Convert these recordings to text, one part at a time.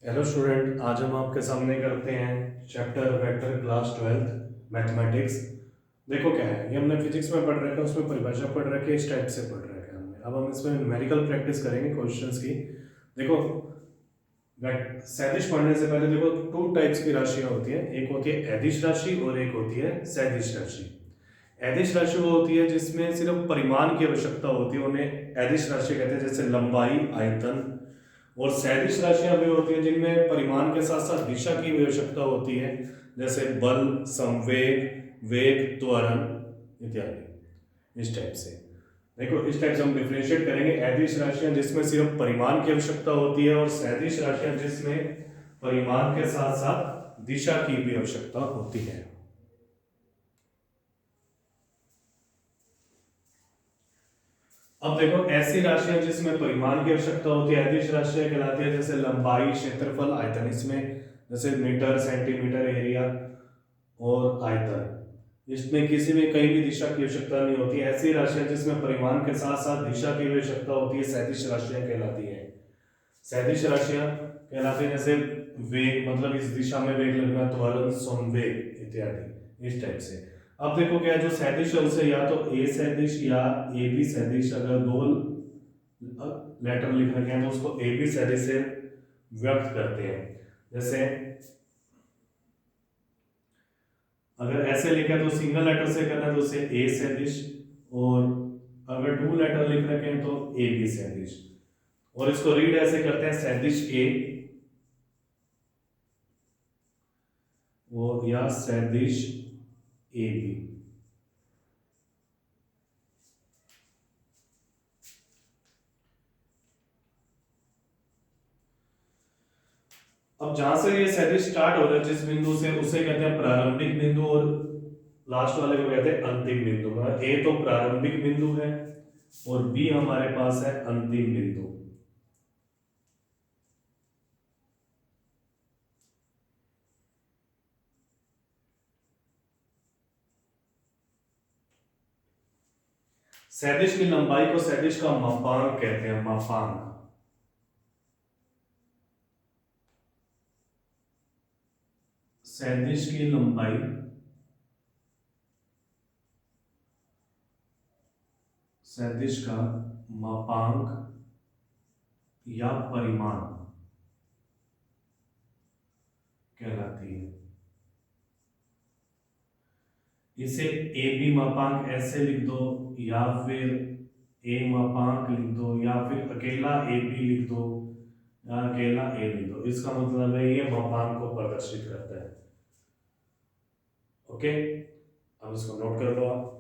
Hello student, आज हम आपके सामने करते हैं chapter vector class 12th mathematics. देखो क्या है, ये हमने फिजिक्स में पढ़ रखा है, उसमें परिभाषा पढ़ रखी है, इस टाइप से पढ़ रखा है हमने। अब हम इसमें न्यूमेरिकल प्रैक्टिस करेंगे क्वेश्चंस की। देखो, सदिश पढ़ने से पहले देखो, टू टाइप्स की राशियां होती है। एक होती है अदिश राशि और एक होती है सदिश राशि। अदिश राशि वो होती है जिसमें सिर्फ परिमाण की आवश्यकता होती है, उन्हें अदिश राशि कहते हैं, जैसे लंबाई, आयतन। और सदिश राशियां भी होती हैं जिनमें परिमाण के साथ साथ दिशा की भी आवश्यकता होती है, जैसे बल, संवेग, वेग, त्वरण इत्यादि। इस टाइप से देखो, इस टाइप से हम डिफरेंशिएट करेंगे। अदिश राशियां जिसमें सिर्फ परिमाण की आवश्यकता होती है और सदिश राशियां जिसमें परिमाण के साथ साथ दिशा की भी आवश्यकता होती है। अब देखो, ऐसी राशियां जिसमें परिमाण की आवश्यकता होती है अदिश राशियां कहलाती है, जैसे लंबाई, क्षेत्रफल, आयतन। इसमें जैसे मीटर, सेंटीमीटर, एरिया और आयतन, इसमें किसी भी कहीं भी दिशा की आवश्यकता नहीं होती। ऐसी राशियां जिसमें परिमाण के साथ साथ दिशा की भी आवश्यकता होती है सदिश राशियां कहलाती है। सदिश राशियां कहलाती है जैसे वेग, मतलब इस दिशा में वेग लगना, त्वरण, संवेग इत्यादि। इस टाइप से। अब देखो क्या है, जो सदिश है उसे या तो ए सदिश या ए बी सदिश, अगर दो लेटर लिख रखे हैं तो उसको ए बी सदिश से व्यक्त करते हैं। जैसे अगर ऐसे लिखा है तो सिंगल लेटर से करना है तो उसे ए सदिश, और अगर टू लेटर लिख रखे हैं तो ए बी सदिश। और इसको रीड ऐसे करते हैं, सदिश ए और या सदिश ए बी। अब जहां से ये सदिश स्टार्ट हो रहा है, जिस बिंदु से, उसे कहते हैं प्रारंभिक बिंदु, और लास्ट वाले को कहते हैं अंतिम बिंदु। ए तो प्रारंभिक बिंदु है और बी हमारे पास है अंतिम बिंदु। सदिश की लंबाई को सदिश का मापांक कहते हैं, मापांक। सदिश की लंबाई सदिश का मापांक या परिमाण कहलाती है। इसे ए बी मापांक ऐसे लिख दो, या फिर ए मापांक लिख दो, या फिर अकेला ए बी लिख दो, या अकेला ए लिख दो। इसका मतलब है ये मापांक को प्रदर्शित करता है। ओके, अब इसको नोट कर लो आप।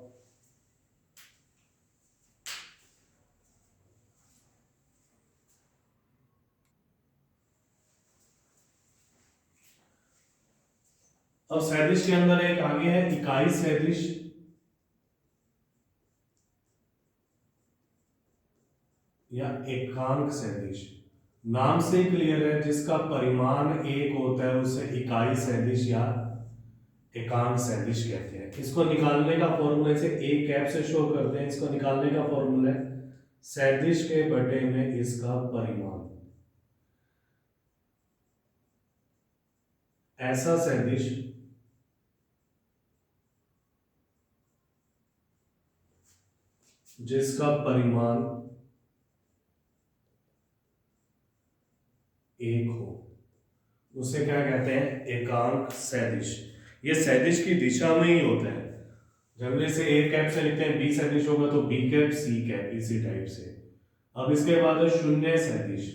अब सदिश के अंदर एक आगे है इकाई सदिश, या एकांक सदिश। नाम से क्लियर है, जिसका परिमाण एक होता है उसे इकाई सदिश या एकांक सदिश कहते हैं। इसको निकालने का फॉर्मूला इसे एक कैप से शो करते हैं। इसको निकालने का फॉर्मूला है सदिश के बटे में इसका परिमाण। ऐसा सदिश जिसका परिमाण एक हो उसे क्या कहते हैं, एकांक सदिश। ये सदिश की दिशा में ही होता है। जनरली से ए कैप से लिखते हैं, बी सदिश होगा तो बी कैप, सी कैप, इसी टाइप से। अब इसके बाद है शून्य सदिश।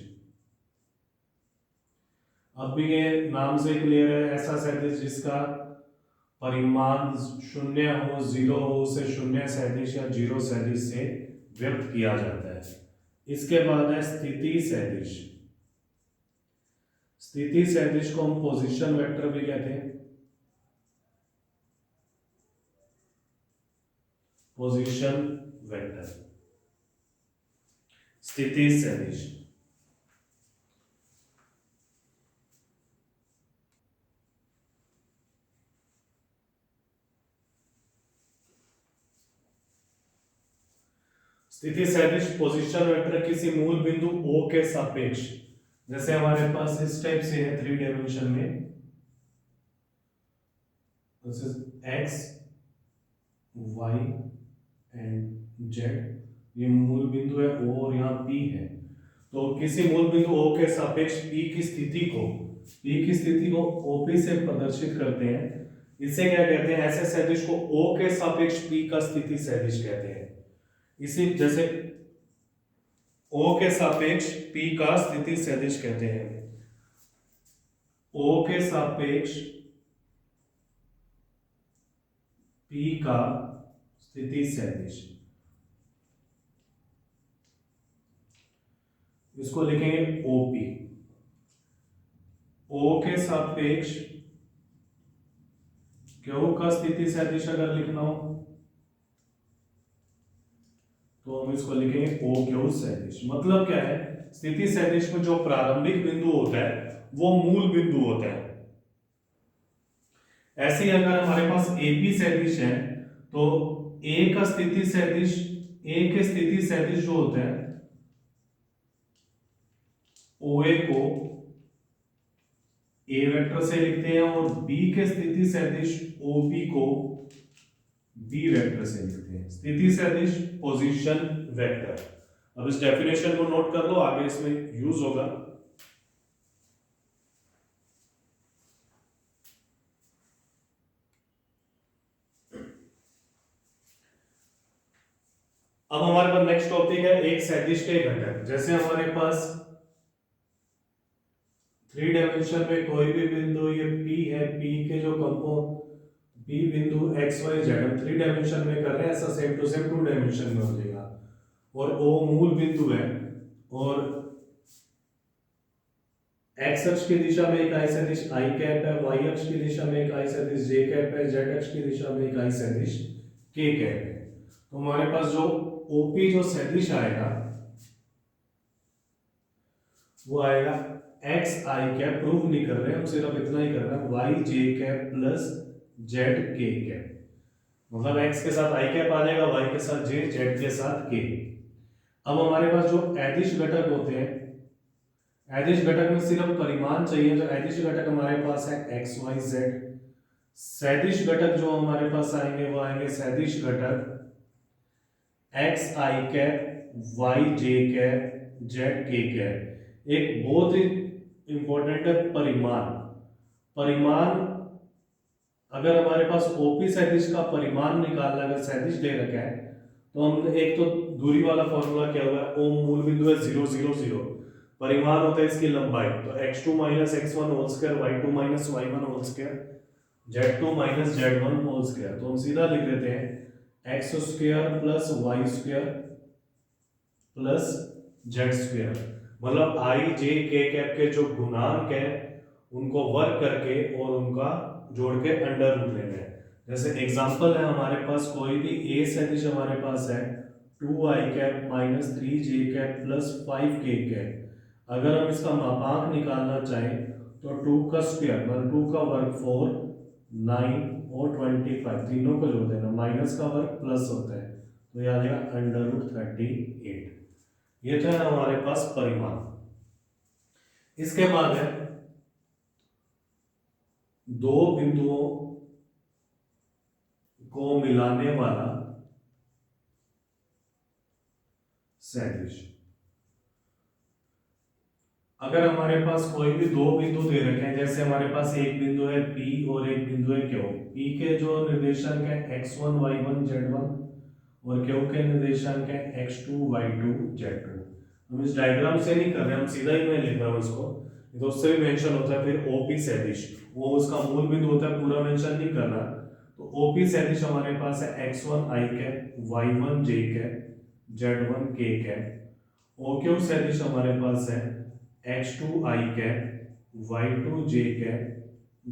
अब भी ये नाम से क्लियर है, ऐसा सदिश जिसका परिमाण शून्य हो, जीरो हो, उसे शून्य सदिश या जीरो सदिश से व्यक्त किया जाता है। इसके बाद है स्थिति सदिश। स्थिति सदिश को हम पोजीशन वेक्टर भी कहते हैं, पोजीशन वेक्टर, स्थिति सदिश। स्थिति सदिश पोजीशन वेक्टर किसी मूल बिंदु O के सापेक्ष, जैसे हमारे पास इस टाइप से है 3 डायमेंशन में, this is X Y and Z, ये मूल बिंदु है O और यहाँ P है। तो किसी मूल बिंदु O के सापेक्ष P की स्थिति को OP से प्रदर्शित करते हैं। इसे क्या कहते हैं? ऐसे सदिश को O के सापेक्ष P का स्थिति सदिश कहते हैं। इसी जैसे O के सापेक्ष P का स्थिति सदिश कहते हैं। O के सापेक्ष P का स्थिति सदिश, इसको लिखेंगे OP। O के सापेक्ष Q का स्थिति सदिश अगर लिखना हो तो हम इसको लिखेंगे OQ सदिश। मतलब क्या है? स्थिति सदिश में जो प्रारंभिक बिंदु होता है वो मूल बिंदु होता है। ऐसे ही अगर हमारे पास AP सदिश है तो A का स्थिति सदिश, A के स्थिति सदिश जो होते हैं OA को A वेक्टर से लिखते हैं और B के स्थिति सदिश OB को B वेक्टर से लिखते हैं। स्थिति सदिश पोजीशन वेक्टर। अब इस डेफिनेशन को नोट कर लो, आगे इसमें यूज होगा। अब हमारे पास नेक्स्ट टॉपिक है एक सदिश के घटक। जैसे हमारे पास 3 डायमेंशन में कोई भी बिंदु, ये P है, P के जो P बिंदु x y z हम 3 डायमेंशन में कर रहे हैं, ऐसा सेम टू सेम 2 डायमेंशन में हो जाएगा। और O मूल बिंदु है और x अक्ष की दिशा में एक आई सदिश i कैप है, y अक्ष की दिशा में एक आई सदिश j कैप है, z अक्ष की दिशा में एक आई सदिश k कैप है। तो हमारे पास जो OP जो सदिश आएगा वो आएगा एक्स आई कैप। प्रूव नहीं कर रहे हम, सिर्फ इतना ही कर रहे हैं, वाई जे कैप प्लस जेड के कैप। मतलब एक्स के साथ आई कैप आ जाएगा, वाई के साथ जे, जेड के साथ के। अब हमारे पास जो अदिश घटक होते हैं, अदिश घटक में सिर्फ परिमाण चाहिए, तो अदिश घटक हमारे पास है एक्स वाई जेड। सदिश घटक जो हमारे पास आएंगे वो आएंगे सदिश घटक एक्स आई कैप, वाई जे कैप, जेड के कैप। एक बहुत ही इंपॉर्टेंट है परिमाण। परिमाण अगर हमारे पास ओपी सदिश का परिमाण निकालना, अगर सदिश दे रखा है तो हमने एक तो दूरी वाला फॉर्मूला क्या हुआ है, O मूल बिंदु है 0 0 0, परिमाण होता है इसकी लंबाई, तो x2 x1 whole square, y2 y1 whole square, z2 z1 whole square. तो हम सीधा लिख देते हैं X square plus Y square plus Z square. मतलब आई जे के कैप के जो गुणांक है उनको वर्ग करके और उनका जोड़ के अंडर रूट लेना है। जैसे एग्जांपल है हमारे पास कोई भी ए सदिश हमारे पास है 2i cap minus 3j cap plus 5k cap. अगर हम इसका मापांक निकालना चाहें तो 2 का स्क्वायर मतलब 2 का वर्ग 4, 9 और 25, तीनों को जोड़ देना, माइनस का वर्ग प्लस होता है तो यह आ जाएगा अंडर रूट 38। ये तो है हमारे पास परिमाण। इसके बाद है दो बिंदुओं को मिलाने वाला सदिश। अगर हमारे पास कोई भी दो बिंदु दे रखे हैं, जैसे हमारे पास एक बिंदु है P और एक बिंदु है Q। P के जो निर्देशांक है x1 y1 z1 और Q के निर्देशांक है x2 y2 z2। हम इस डायग्राम से नहीं कर रहे, हम सीधा ही मैं लिख रहा हूँ इसको, तो उससे भी मेंशन होता है फिर OP सदिश, वो उसका मूल बिंदु होता है, पूरा मेंशन नहीं कर रहा। तो OP सदिश हमारे पास है x1 i cap, y1 j cap, z1 k cap. OQ सदिश हमारे पास है x2 i cap, y2 j cap,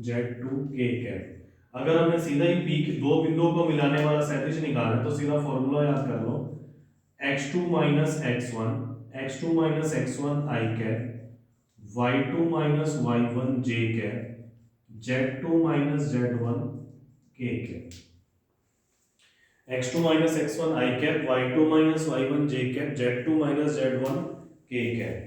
z2 k cap. अगर हमें सीधा ही P के दो बिंदुओं को मिलाने वाला सदिश निकालना है तो सीधा फॉर्मूला याद कर लो, x2 x1 i cap, y2 y1 j cap, z2 z1 k cap. x2 x1 i cap, y2 y1 j cap, z2 z1 k cap.